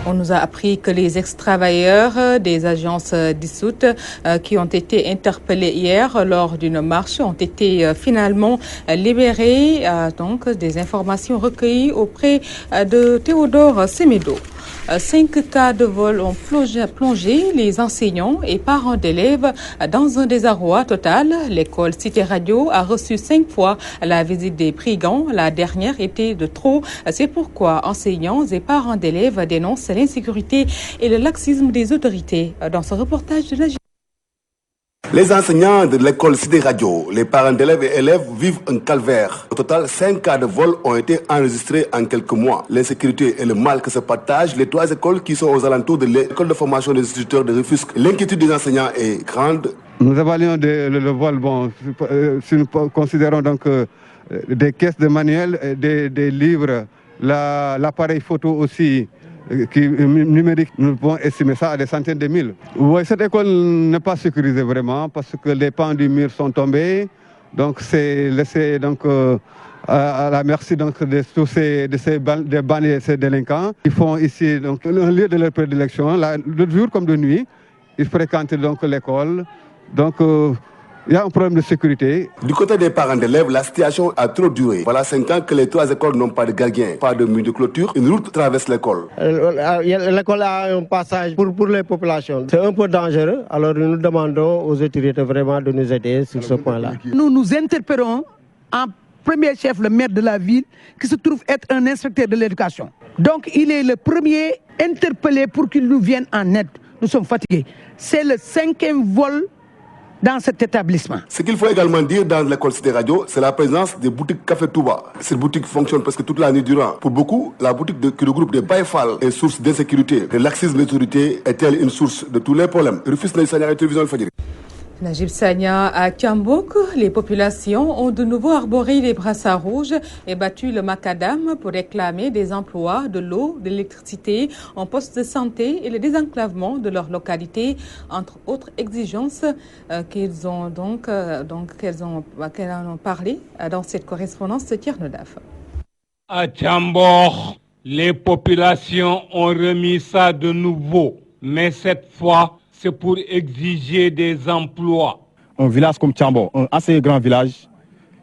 On nous a appris que les ex-travailleurs des agences dissoutes qui ont été interpellés hier lors d'une marche ont été finalement libérés. Donc, des informations recueillies auprès de Théodore Semedo. 5 cas de vol ont plongé les enseignants et parents d'élèves dans un désarroi total. L'école Cité Radio a reçu 5 fois la visite des brigands. La dernière était de trop. C'est pourquoi enseignants et parents d'élèves dénoncent l'insécurité et le laxisme des autorités. Dans ce reportage de la Les enseignants de l'école Cité Radio, les parents d'élèves et élèves vivent un calvaire. Au total, 5 cas de vol ont été enregistrés en quelques mois. L'insécurité et le mal que se partagent les 3 écoles qui sont aux alentours de l'école de formation des instituteurs de Rufisque. L'inquiétude des enseignants est grande. Nous évaluons le vol, si nous considérons donc des caisses de manuels, des livres, l'appareil photo aussi, qui numérique, nous pouvons estimer ça à des centaines de mille. Oui, cette école n'est pas sécurisée vraiment parce que les pans du mur sont tombés. Donc c'est laissé à la merci de tous ces bandits et ces délinquants. Ils font ici donc un lieu de leur prédilection, le jour comme de nuit. Ils fréquentent donc l'école. Donc il y a un problème de sécurité. Du côté des parents d'élèves, la situation a trop duré. Voilà 5 ans que les 3 écoles n'ont pas de gardien, pas de mur de clôture. Une route traverse l'école. L'école a un passage pour les populations. C'est un peu dangereux. Alors nous demandons aux autorités vraiment de nous aider sur ce point-là. Nous interpellons en premier chef le maire de la ville qui se trouve être un inspecteur de l'éducation. Donc il est le premier interpellé pour qu'il nous vienne en aide. Nous sommes fatigués. C'est le 5e vol dans cet établissement. Ce qu'il faut également dire dans l'école Cité Radio, c'est la présence des boutiques Café Touba. Cette boutique fonctionne presque toute l'année durant. Pour beaucoup, la boutique qui regroupe des Baïfal est source d'insécurité. Le laxisme de l'autorité est-elle une source de tous les problèmes? Rufisque Naïsania et Télévision Al-Fadjiri. Najib Sagna à Kiambouk, les populations ont de nouveau arboré les brassards rouges et battu le macadam pour réclamer des emplois, de l'eau, de l'électricité, en poste de santé et le désenclavement de leur localité, entre autres exigences qu'elles ont parlé dans cette correspondance de Tiernodaf. À Tchambor, les populations ont remis ça de nouveau, mais cette fois, c'est pour exiger des emplois. Un village comme Tchambor, un assez grand village,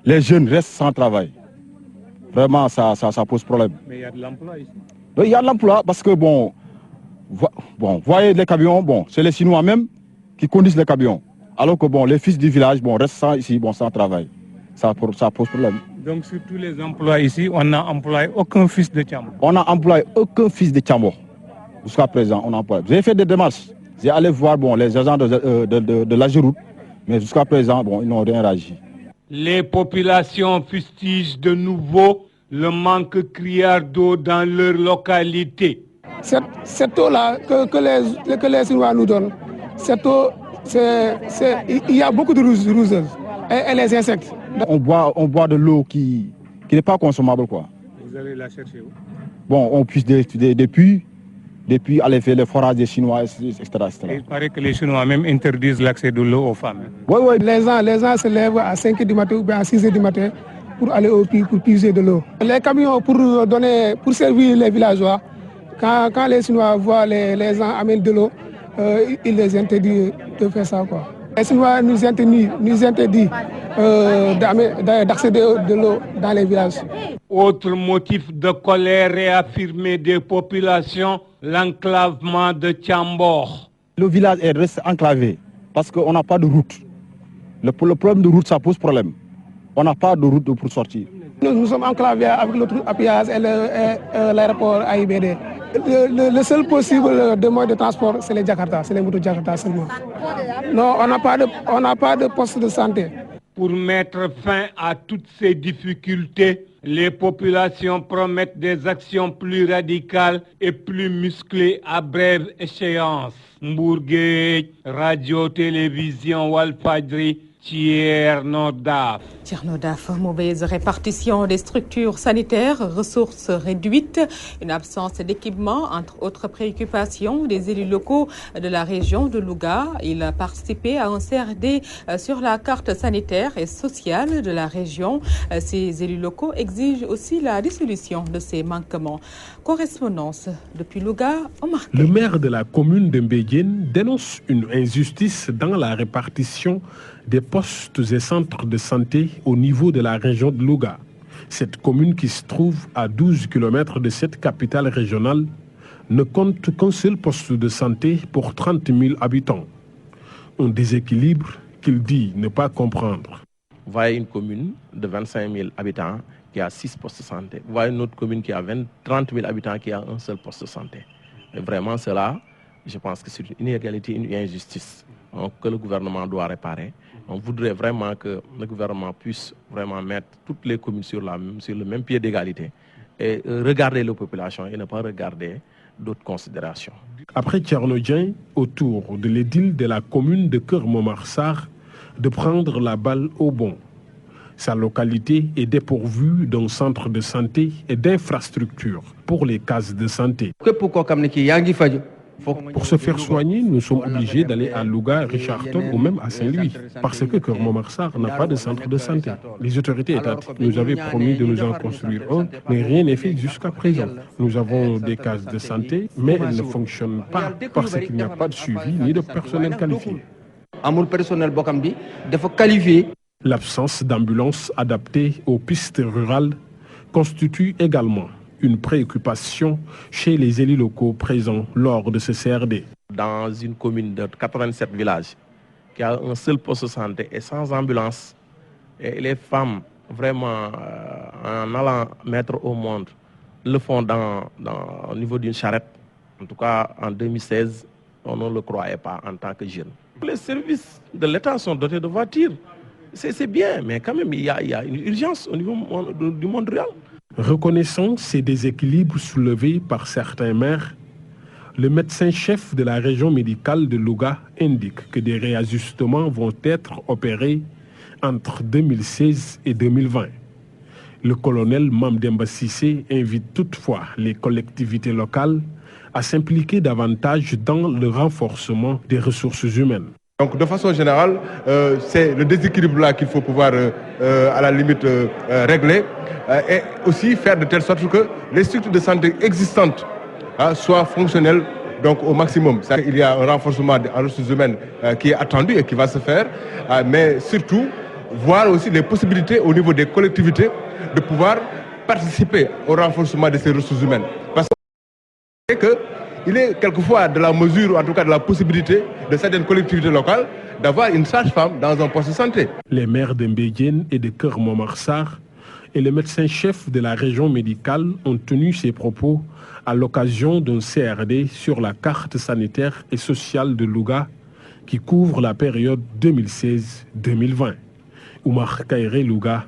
les jeunes restent sans travail. Vraiment, ça pose problème. Mais il y a de l'emploi ici. Il y a de l'emploi parce que, voyez les camions, c'est les Chinois même qui conduisent les camions. Alors que, les fils du village, restent sans travail. Ça pose problème. Donc, sur tous les emplois ici, on n'a employé aucun fils de Tchambor. On n'a employé aucun fils de Tchambor. Jusqu'à présent, on a employé. J'ai fait des démarches. J'ai allé voir les agents de la Géroute, mais jusqu'à présent, ils n'ont rien réagi. Les populations fustigent de nouveau le manque criard d'eau dans leur localité. Cette eau-là que les Chinois nous donnent, cette eau, il y a beaucoup de rouseuses et les insectes. On boit de l'eau qui n'est pas consommable, quoi. Vous allez la chercher où? On puise depuis aller faire les forages des Chinois, etc. Il paraît que les Chinois même interdisent l'accès de l'eau aux femmes. Oui, les gens se lèvent à 5 h du matin ou bien à 6 h du matin pour aller au puits pour puiser de l'eau. Les camions pour servir les villageois, quand les Chinois voient les gens amener de l'eau, ils les interdisent de faire ça, quoi. Les Chinois nous interdisent d'accéder de l'eau dans les villages. Autre motif de colère réaffirmé des populations, l'enclavement de Tchambor. Le village reste enclavé parce qu'on n'a pas de route. Le problème de route, ça pose problème. On n'a pas de route pour sortir. Nous sommes enclavés avec l'autoroute à péage et l'aéroport AIBD. Le seul possible de mode de transport, c'est les Jakarta, c'est les motos Jakarta seulement. Non, on n'a pas de poste de santé. Pour mettre fin à toutes ces difficultés, les populations promettent des actions plus radicales et plus musclées à brève échéance. Mbour Gueye, Radio Télévision Walfadjri, Thierno Daf. Thierno Daf, mauvaise répartition des structures sanitaires, ressources réduites, une absence d'équipement, entre autres préoccupations des élus locaux de la région de Louga. Il a participé à un CRD sur la carte sanitaire et sociale de la région. Ces élus locaux exigent aussi la dissolution de ces manquements. Correspondance depuis Louga, Omar Kay. Le maire de la commune de Mbédiène dénonce une injustice dans la répartition des postes et centres de santé au niveau de la région de Louga. Cette commune qui se trouve à 12 km de cette capitale régionale ne compte qu'un seul poste de santé pour 30 000 habitants. Un déséquilibre qu'il dit ne pas comprendre. Vous voyez une commune de 25 000 habitants qui a 6 postes de santé. Vous voyez une autre commune qui a 30 000 habitants qui a un seul poste de santé. Et vraiment cela, je pense que c'est une inégalité, une injustice que le gouvernement doit réparer. On voudrait vraiment que le gouvernement puisse vraiment mettre toutes les communes sur le même pied d'égalité et regarder les populations et ne pas regarder d'autres considérations. Après Tchernodien, autour de l'édile de la commune de Keur Momar de prendre la balle au bon. Sa localité est dépourvue d'un centre de santé et d'infrastructures pour les cases de santé. Pour se faire soigner, nous sommes obligés d'aller à Louga, Richardson ou même à Saint-Louis, parce que Keur Momar n'a pas de centre de santé. Les autorités étatiques nous avaient promis de nous en construire un, mais rien n'est fait jusqu'à présent. Nous avons des cases de santé, mais elles ne fonctionnent pas parce qu'il n'y a pas de suivi ni de personnel qualifié. L'absence d'ambulances adaptées aux pistes rurales constitue également une préoccupation chez les élus locaux présents lors de ce CRD. Dans une commune de 87 villages, qui a un seul poste de santé et sans ambulance, et les femmes, vraiment, en allant mettre au monde, le font au niveau d'une charrette. En tout cas, en 2016, on ne le croyait pas en tant que jeune. Les services de l'État sont dotés de voitures. C'est bien, mais quand même, il y a une urgence au niveau du monde rural. Reconnaissant ces déséquilibres soulevés par certains maires, le médecin-chef de la région médicale de Louga indique que des réajustements vont être opérés entre 2016 et 2020. Le colonel Mamdemba Cissé invite toutefois les collectivités locales à s'impliquer davantage dans le renforcement des ressources humaines. Donc de façon générale, c'est le déséquilibre là qu'il faut pouvoir à la limite régler et aussi faire de telle sorte que les structures de santé existantes soient fonctionnelles donc au maximum. Il y a un renforcement des ressources humaines qui est attendu et qui va se faire, mais surtout voir aussi les possibilités au niveau des collectivités de pouvoir participer au renforcement de ces ressources humaines. Parce que il est quelquefois de la mesure, en tout cas de la possibilité de certaines collectivités locales d'avoir une sage-femme dans un poste de santé. Les maires de Mbédiène et de Keur Momar et le médecin-chef de la région médicale ont tenu ces propos à l'occasion d'un CRD sur la carte sanitaire et sociale de Louga qui couvre la période 2016-2020. Oumar Kairé, Louga,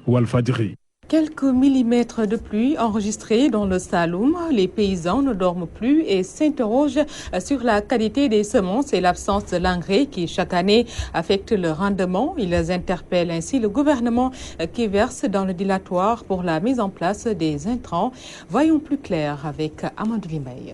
Walfadjri. Quelques millimètres de pluie enregistrés dans le Saloum. Les paysans ne dorment plus et s'interrogent sur la qualité des semences et l'absence de l'engrais qui, chaque année, affecte le rendement. Ils interpellent ainsi le gouvernement qui verse dans le dilatoire pour la mise en place des intrants. Voyons plus clair avec Amadou Limay.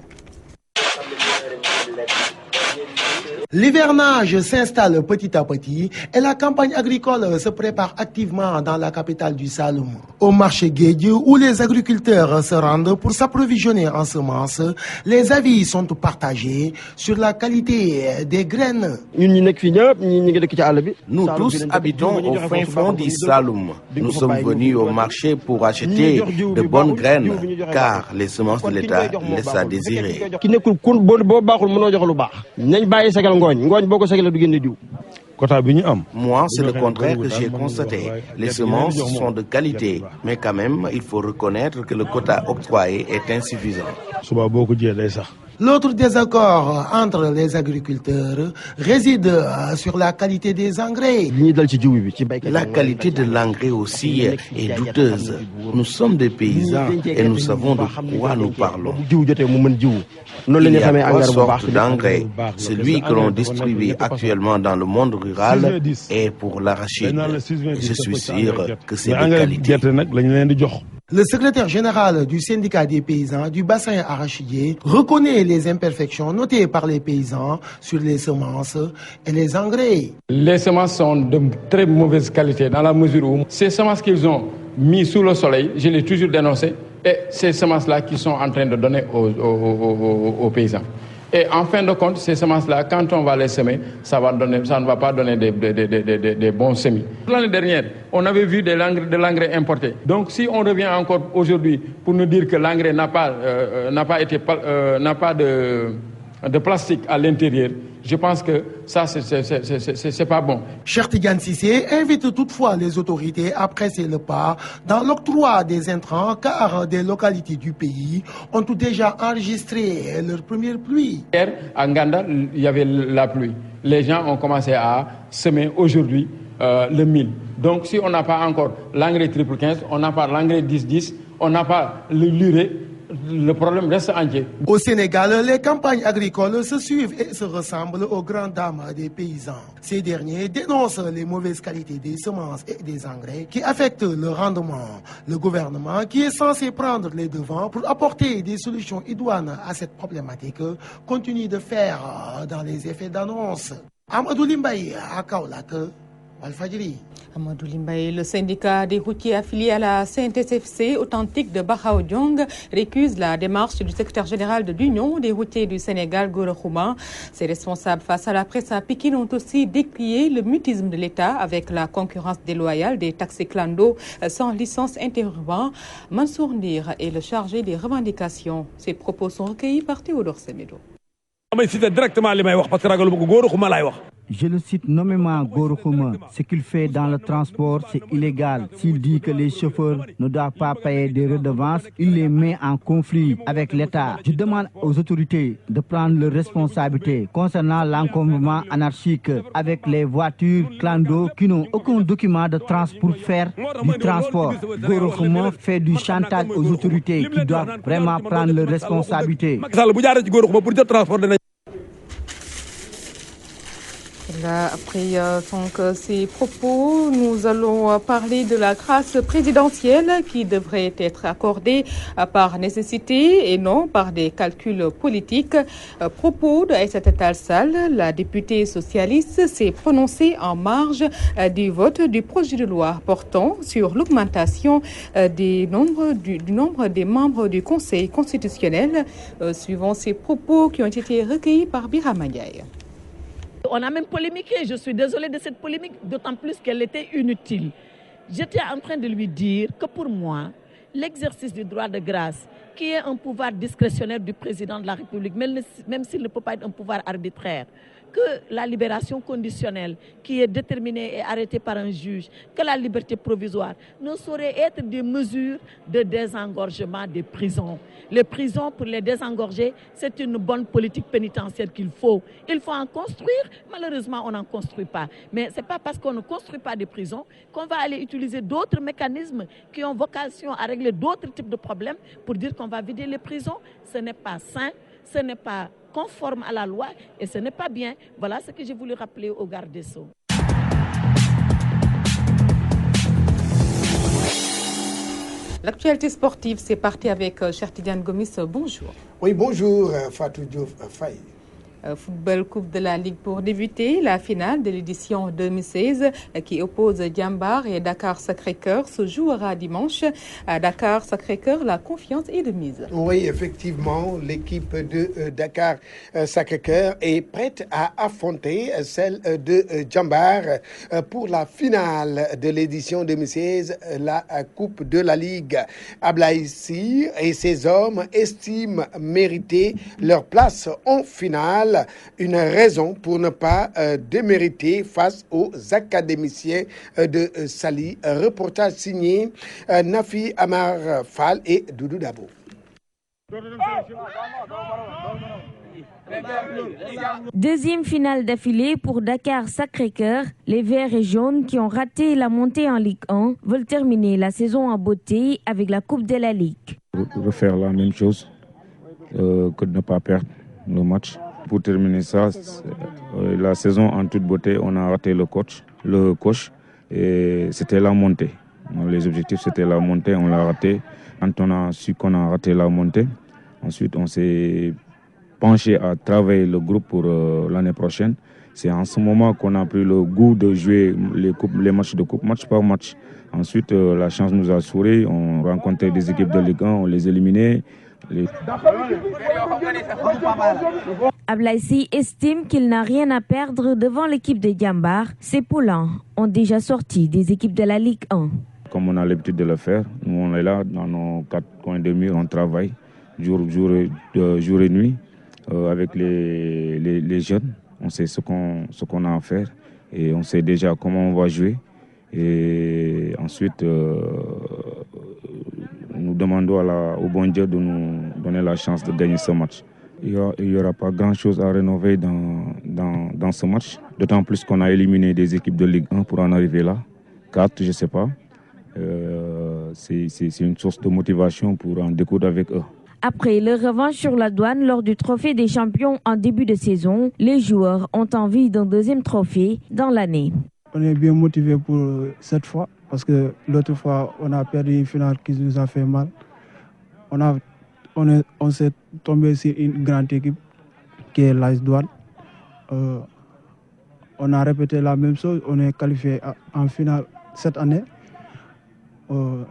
L'hivernage s'installe petit à petit et la campagne agricole se prépare activement dans la capitale du Saloum. Au marché Guédiou, où les agriculteurs se rendent pour s'approvisionner en semences, les avis sont partagés sur la qualité des graines. Nous tous habitons au fin fond du Saloum. Nous sommes venus au marché pour acheter de bonnes graines, car les semences de l'État laissent à désirer. Moi, c'est le contraire que j'ai constaté. Les semences sont de qualité, mais quand même, il faut reconnaître que le quota octroyé est insuffisant. L'autre désaccord entre les agriculteurs réside sur la qualité des engrais. La qualité de l'engrais aussi est douteuse. Nous sommes des paysans et nous savons de quoi nous parlons. Il y a trois sortes d'engrais. Celui que l'on distribue actuellement dans le monde rural est pour l'arachide. Je suis sûr que c'est de qualité. Le secrétaire général du syndicat des paysans du bassin arachidier reconnaît les imperfections notées par les paysans sur les semences et les engrais. Les semences sont de très mauvaise qualité dans la mesure où ces semences qu'ils ont mis sous le soleil, je l'ai toujours dénoncé, et ces semences-là qu'ils sont en train de donner aux paysans. Et en fin de compte, ces semences-là, quand on va les semer, ça ne va pas donner des bons semis. L'année dernière, on avait vu de l'engrais importé. Donc si on revient encore aujourd'hui pour nous dire que l'engrais n'a pas de plastique à l'intérieur, je pense que ça, c'est pas bon. Cheikh Tidiane Cissé invite toutefois les autorités à presser le pas dans l'octroi des intrants car des localités du pays ont tout déjà enregistré leur première pluie. Hier, à Nganda, il y avait la pluie. Les gens ont commencé à semer aujourd'hui le mil. Donc si on n'a pas encore l'engrais triple 15, on n'a pas l'engrais 10-10, on n'a pas l'urée, le problème reste entier. Au Sénégal, les campagnes agricoles se suivent et se ressemblent aux grandes dames des paysans. Ces derniers dénoncent les mauvaises qualités des semences et des engrais qui affectent le rendement. Le gouvernement, qui est censé prendre les devants pour apporter des solutions idoines à cette problématique, continue de faire dans les effets d'annonce. Amadou Limbaye à Kaolack, Walfadjri. Amadou Limbaye, le syndicat des routiers affiliés à la CNTS-FC authentique de Bahaodiong récuse la démarche du secrétaire général de l'Union des routiers du Sénégal, Gora Khouma. Ses responsables face à la presse à Pikine ont aussi décrié le mutisme de l'État avec la concurrence déloyale des taxis clando sans licence interurbain. Mansour Ndir est le chargé des revendications. Ses propos sont recueillis par Théodore Semedo. Je le cite nommément Gora Khouma. Ce qu'il fait dans le transport, c'est illégal. S'il dit que les chauffeurs ne doivent pas payer des redevances, il les met en conflit avec l'État. Je demande aux autorités de prendre leurs responsabilités concernant l'encombrement anarchique avec les voitures clando qui n'ont aucun document de pour faire du transport. Gora Khouma fait du chantage aux autorités qui doivent vraiment prendre leurs responsabilités. Après ces propos, nous allons parler de la grâce présidentielle qui devrait être accordée par nécessité et non par des calculs politiques. Propos de Aïssata Tall Sall, la députée socialiste, s'est prononcée en marge du vote du projet de loi portant sur l'augmentation du nombre des membres du Conseil constitutionnel, suivant ces propos qui ont été recueillis par Birama Ndiaye. On a même polémiqué, je suis désolée de cette polémique, d'autant plus qu'elle était inutile. J'étais en train de lui dire que pour moi, l'exercice du droit de grâce, qui est un pouvoir discrétionnaire du président de la République, même s'il ne peut pas être un pouvoir arbitraire, que la libération conditionnelle qui est déterminée et arrêtée par un juge, que la liberté provisoire ne saurait être des mesures de désengorgement des prisons. Les prisons, pour les désengorger, c'est une bonne politique pénitentiaire qu'il faut. Il faut en construire. Malheureusement, on n'en construit pas. Mais ce n'est pas parce qu'on ne construit pas des prisons qu'on va aller utiliser d'autres mécanismes qui ont vocation à régler d'autres types de problèmes pour dire qu'on va vider les prisons. Ce n'est pas sain, ce n'est pas conforme à la loi et ce n'est pas bien. Voilà ce que j'ai voulu rappeler au garde des Sceaux. L'actualité sportive, c'est parti avec Cheikh Tidiane Gomis. Bonjour. Oui, bonjour Fatou Diouf Faye. Football Coupe de la Ligue pour débuter. La finale de l'édition 2016 qui oppose Djambar et Dakar Sacré-Cœur se jouera dimanche. À Dakar Sacré-Cœur, la confiance est de mise. Oui, effectivement, l'équipe de Dakar Sacré-Cœur est prête à affronter celle de Djambar pour la finale de l'édition 2016, la Coupe de la Ligue. Ablaye Sy et ses hommes estiment mériter leur place en finale. Une raison pour ne pas démériter face aux académiciens de Sali. Reportage signé Nafi Amar Fall et Doudou Dabo. Deuxième finale d'affilée pour Dakar Sacré-Cœur. Les Verts et Jaunes qui ont raté la montée en Ligue 1 veulent terminer la saison en beauté avec la Coupe de la Ligue. Refaire la même chose que de ne pas perdre le match. Pour terminer ça, la saison en toute beauté, on a raté le coach et c'était la montée. Les objectifs c'était la montée, on l'a raté. Quand on a su qu'on a raté la montée, ensuite on s'est penché à travailler le groupe pour l'année prochaine. C'est en ce moment qu'on a pris le goût de jouer les matchs de coupe, match par match. Ensuite, la chance nous a souri, on rencontrait des équipes de Ligue 1, on les éliminait. Ablaïsi estime qu'il n'a rien à perdre devant l'équipe de Djambar. Ses poulains ont déjà sorti des équipes de la Ligue 1. Comme on a l'habitude de le faire, nous on est là dans nos 4 coins de mur, on travaille jour et nuit avec les jeunes. On sait ce qu'on a à faire et on sait déjà comment on va jouer. Et ensuite, nous demandons au bon Dieu de nous donner la chance de gagner ce match. Il n'y aura pas grand-chose à rénover dans ce match, d'autant plus qu'on a éliminé des équipes de Ligue 1 pour en arriver là. 4, je ne sais pas. C'est une source de motivation pour en découdre avec eux. Après le revanche sur la Douane lors du trophée des champions en début de saison, les joueurs ont envie d'un deuxième trophée dans l'année. On est bien motivés pour cette fois parce que l'autre fois, on a perdu une finale qui nous a fait mal. On s'est tombé sur une grande équipe qui est l'AS Douane. On a répété la même chose, on est qualifié en finale cette année.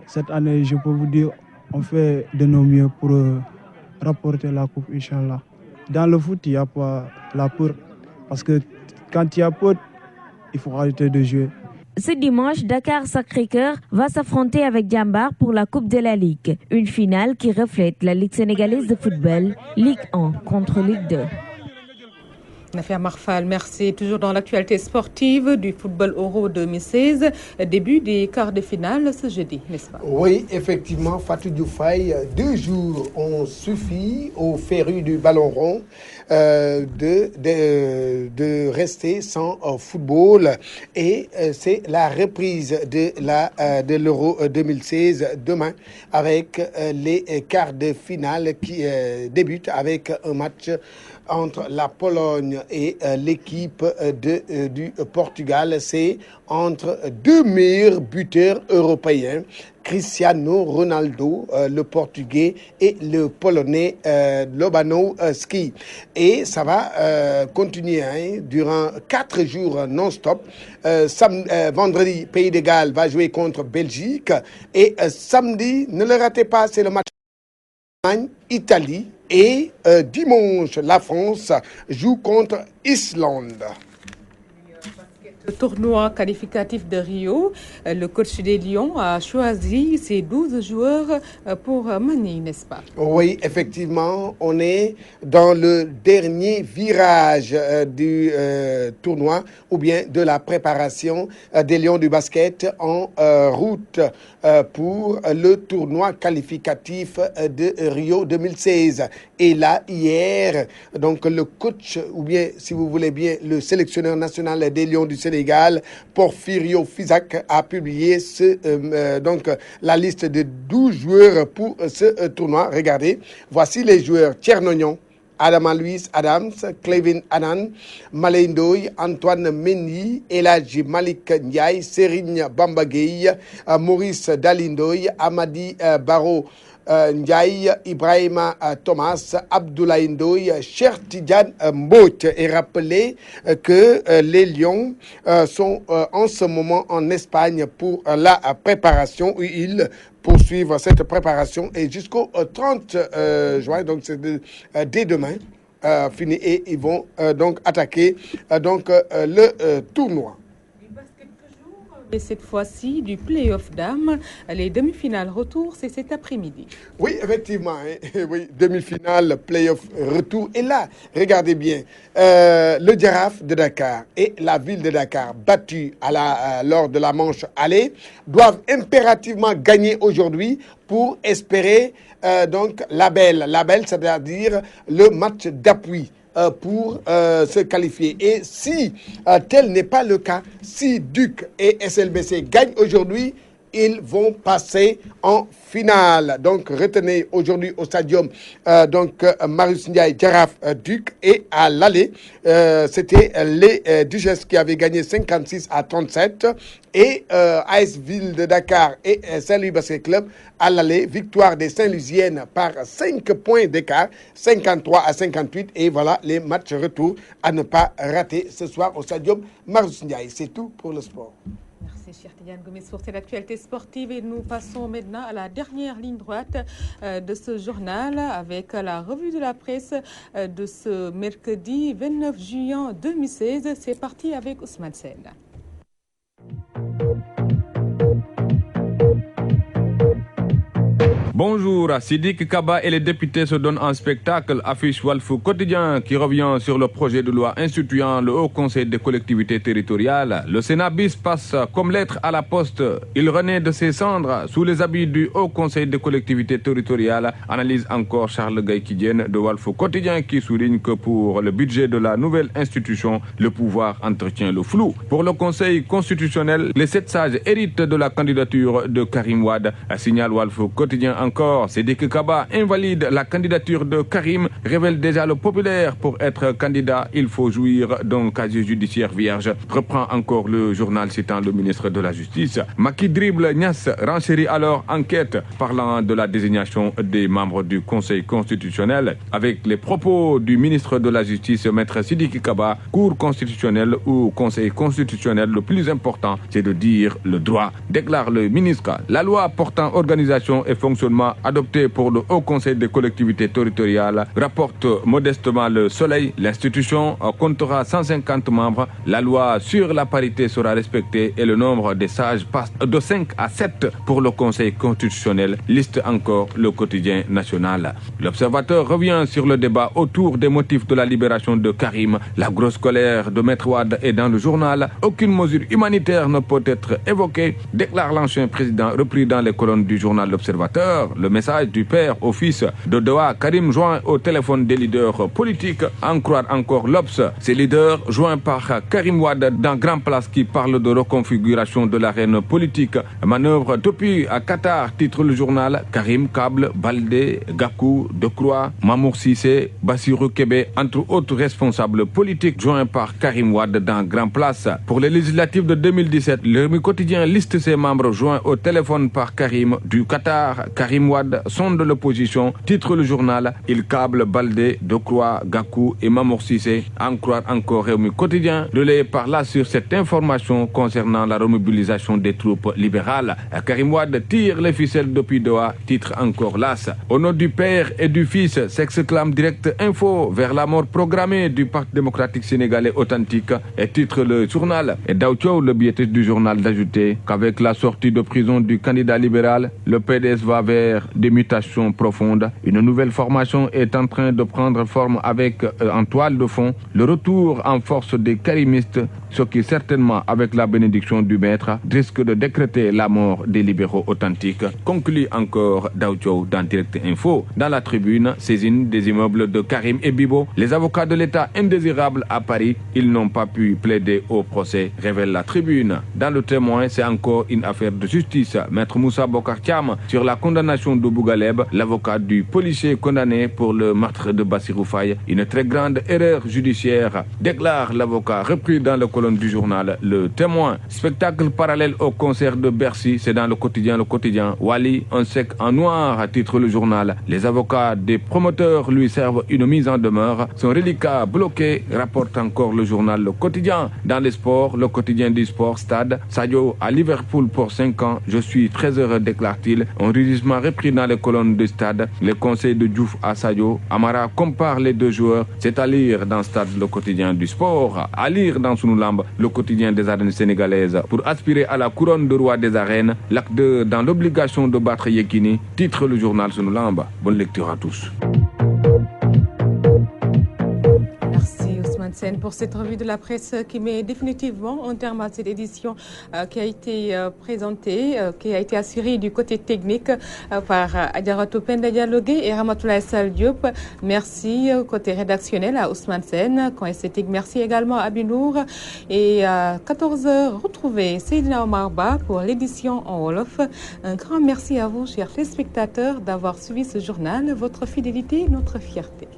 Cette année, je peux vous dire, on fait de nos mieux pour rapporter la coupe, Inch'Allah. Dans le foot, il n'y a pas la peur. Parce que quand il y a peur, il faut arrêter de jouer. Ce dimanche, Dakar Sacré-Cœur va s'affronter avec Djambar pour la Coupe de la Ligue. Une finale qui reflète la Ligue sénégalaise de football, Ligue 1 contre Ligue 2. Nafia Marfal, merci. Toujours dans l'actualité sportive du football Euro 2016, début des quarts de finale ce jeudi, n'est-ce pas? Oui, effectivement, Fatou Dioufay, 2 jours ont suffi aux férus du ballon rond de rester sans football. Et c'est la reprise de l'Euro 2016 demain avec les quarts de finale qui débutent avec un match entre la Pologne et l'équipe du Portugal. C'est entre 2 meilleurs buteurs européens, Cristiano Ronaldo, le Portugais, et le Polonais Lewandowski. Et ça va continuer durant 4 jours non-stop. Vendredi, Pays de Galles va jouer contre Belgique. Et samedi, ne le ratez pas, c'est le match Italie. Et dimanche, la France joue contre Islande. Le tournoi qualificatif de Rio, le coach des Lions a choisi ses 12 joueurs pour manier, n'est-ce pas? Oui, effectivement, on est dans le dernier virage du tournoi ou bien de la préparation des Lions du basket en route pour le tournoi qualificatif de Rio 2016. Et là, hier, donc le coach, ou bien, si vous voulez bien, le sélectionneur national des Lions du Sénégal, Porfirio Fisac, a publié donc la liste de 12 joueurs pour ce tournoi. Regardez, voici les joueurs. Tchernognon, Adama Luis Adams, Clevin Anan, Malay Ndoye, Antoine Mendy, Eladji Malik Ndiaye, Serigne Bamba Gueye, Maurice Dalindoy, Amadi Baro Ndiaye, Ibrahima Thomas, Abdoulaye Ndoye, Cheikh Tidiane Mbouch. Et rappelez que les Lions sont en ce moment en Espagne pour la préparation où ils poursuivre cette préparation et jusqu'au 30 juin, donc c'est dès demain fini, et ils vont donc attaquer le tournoi. Et cette fois-ci, du play-off dames, les demi-finales retour, c'est cet après-midi. Oui, effectivement. Oui, demi-finale, play-off retour. Et là, regardez bien, le Jaraaf de Dakar et la ville de Dakar, battus lors de la manche aller, doivent impérativement gagner aujourd'hui pour espérer donc label, c'est-à-dire le match d'appui. Pour se qualifier. Et si tel n'est pas le cas, si Duc et SLBC gagnent aujourd'hui, ils vont passer en finale. Donc retenez aujourd'hui au stadium Marius Ndiaye Jaraaf Duc, et à l'aller c'était les Duchesses qui avaient gagné 56-37 et AS Ville de Dakar et Saint-Louis Basket Club à l'aller, victoire des Saint-Louisiennes par 5 points d'écart, 53-58, et voilà les matchs retour à ne pas rater ce soir au stadium Marius Ndiaye. C'est tout pour le sport. Merci, cher Tidiane Gomis, pour cette actualité sportive. Et nous passons maintenant à la dernière ligne droite de ce journal avec la revue de la presse de ce mercredi 29 juin 2016. C'est parti avec Ousmane Sène. Bonjour, Sidiki Kaba et les députés se donnent un spectacle, affiche Walf Quotidien qui revient sur le projet de loi instituant le Haut Conseil des collectivités territoriales. Le Sénat bis passe comme lettre à la poste. Il renaît de ses cendres sous les habits du Haut Conseil des collectivités territoriales, analyse encore Charles Gaïkidienne de Walf Quotidien qui souligne que pour le budget de la nouvelle institution, le pouvoir entretient le flou. Pour le Conseil constitutionnel, les 7 sages héritent de la candidature de Karim Wade, signale Walf Quotidien. Encore, Sidiki Kaba invalide la candidature de Karim, révèle déjà le populaire. Pour être candidat, il faut jouir d'un casier judiciaire vierge. Reprend encore le journal citant le ministre de la Justice. Macky dribble Niass, renchérit alors enquête, parlant de la désignation des membres du Conseil constitutionnel. Avec les propos du ministre de la Justice, maître Sidiki Kaba, Cour constitutionnelle ou Conseil constitutionnel, le plus important, c'est de dire le droit, déclare le ministre. La loi portant organisation et fonctionnement adopté pour le Haut Conseil des collectivités territoriales, rapporte modestement Le Soleil. L'institution comptera 150 membres. La loi sur la parité sera respectée et le nombre des sages passe de 5 à 7 pour le Conseil constitutionnel, liste encore le quotidien national. L'Observateur revient sur le débat autour des motifs de la libération de Karim. La grosse colère de Maître Wade est dans le journal. Aucune mesure humanitaire ne peut être évoquée, déclare l'ancien président, repris dans les colonnes du journal L'Observateur. Le message du père au fils de Doha, Karim joint au téléphone des leaders politiques. En croire encore l'Obs, ces leaders joints par Karim Wade dans Grand Place qui parle de reconfiguration de l'arène politique. Manœuvre depuis à Qatar, titre le journal. Karim, Kable, Baldé, Gakou, Decroix, Mamour Cissé, Bassirou Kébé, entre autres responsables politiques joints par Karim Wade dans Grand Place. Pour les législatives de 2017, le Rewmi Quotidien liste ses membres joints au téléphone par Karim du Qatar. Karim Wade sonde l'opposition, titre le journal. Il câble Baldé, Decroix, Gakou et Mamour Cissé. En croire encore Rewmi Quotidien, relayé par là sur cette information concernant la remobilisation des troupes libérales. Karim Wade tire les ficelles depuis Doha, titre encore l'AS. Au nom du père et du fils, s'exclame Direct Info vers la mort programmée du Parti démocratique sénégalais authentique, et titre le journal. Et Daoucho, le billetiste du journal, d'ajouter qu'avec la sortie de prison du candidat libéral, le PDS va vers des mutations profondes. Une nouvelle formation est en train de prendre forme avec en toile de fond le retour en force des karimistes, ce qui certainement, avec la bénédiction du maître, risque de décréter la mort des libéraux authentiques. Conclut encore Daoucho dans Direct Info. Dans la tribune, saisine des immeubles de Karim et Bibo, les avocats de l'État indésirables à Paris, ils n'ont pas pu plaider au procès, révèle la tribune. Dans le Témoin, c'est encore une affaire de justice. Maître Moussa Bokar Thiam sur la condamnation de Bougaleb, l'avocat du policier condamné pour le meurtre de Bassirou Faye. Une très grande erreur judiciaire, déclare l'avocat, repris dans le colonne du journal Le Témoin. Spectacle parallèle au concert de Bercy, c'est dans le quotidien Wally, un sec en noir, titre le journal. Les avocats des promoteurs lui servent une mise en demeure. Son reliquat bloqué, rapporte encore le journal Le Quotidien. Dans les sports, le quotidien du sport, Stade, Sadio à Liverpool pour 5 ans. Je suis très heureux, déclare-t-il. Un rugissement repris dans les colonnes du Stade. Les conseils de Diouf à Sadio. Amara compare les deux joueurs. C'est à lire dans Stade, le quotidien du sport. À lire dans Sunulam lamb, le quotidien des arènes sénégalaises. Pour aspirer à la couronne de roi des arènes, l'acte 2 dans l'obligation de battre Yekini, titre le journal Sunu Lamb. Bonne lecture à tous. Pour cette revue de la presse qui met définitivement un terme à cette édition qui a été présentée, qui a été assurée du côté technique par Adjaratou Penda Dialogué et Ramatoulaye Sall Diop. Merci côté rédactionnel à Ousmane Sen, coin esthétique. Merci également à Abinour. Et à 14h, retrouvez Seydina Omar Ba pour l'édition en Wolof. Un grand merci à vous, chers téléspectateurs, d'avoir suivi ce journal. Votre fidélité, notre fierté.